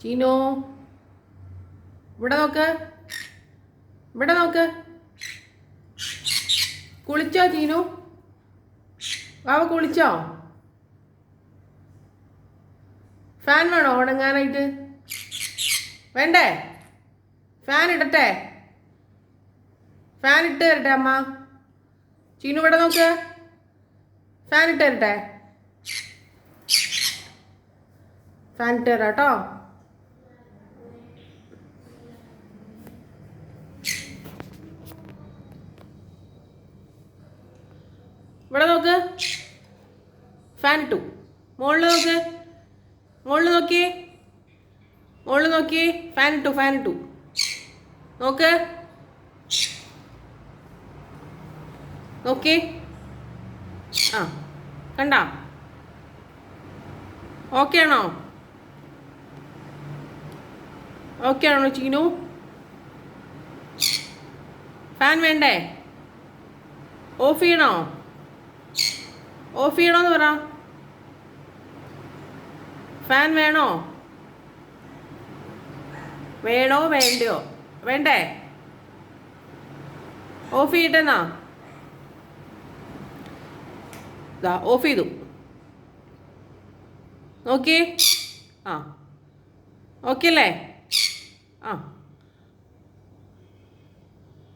ചീനു ഇവിടെ നോക്ക്, ഇവിടെ നോക്ക്. കുളിച്ചോ ചീനു? വാവ കുളിച്ചോ? ഫാൻ വേണോ ഉണങ്ങാനായിട്ട്? വേണ്ടേ? ഫാൻ ഇടട്ടെ? ഫാൻ ഇട്ട് തരട്ടെ അമ്മ? ചീനു ഇവിടെ നോക്ക്, ഫാൻ ഇട്ട് തരട്ടെ? ഫാൻ ഇട്ട് തരാം കേട്ടോ. ഇവിടെ നോക്ക്, ഫാൻ ഇട്ടു. മുകളിൽ നോക്ക്, മുകളിൽ നോക്കിയേ, മുകളിൽ നോക്കിയേ. ഫാൻ ഇട്ടു, ഫാൻ ഇട്ടു. നോക്ക്, നോക്കി. ആ കണ്ട? ഓക്കെ ആണോ? ഓക്കെ ആണോ ചീനു? ഫാൻ വേണ്ടേ? ഓഫ് ചെയ്യണോ? ഓഫ് ചെയ്യണോന്ന് പറ. ഫാൻ വേണോ? വേണോ വേണ്ടയോ? വേണ്ടേ? ഓഫ് ചെയ്തിട്ടെന്നാ? ഓഫ് ചെയ്തു. നോക്കിയേ. ആ ഓക്കെ അല്ലേ? ആ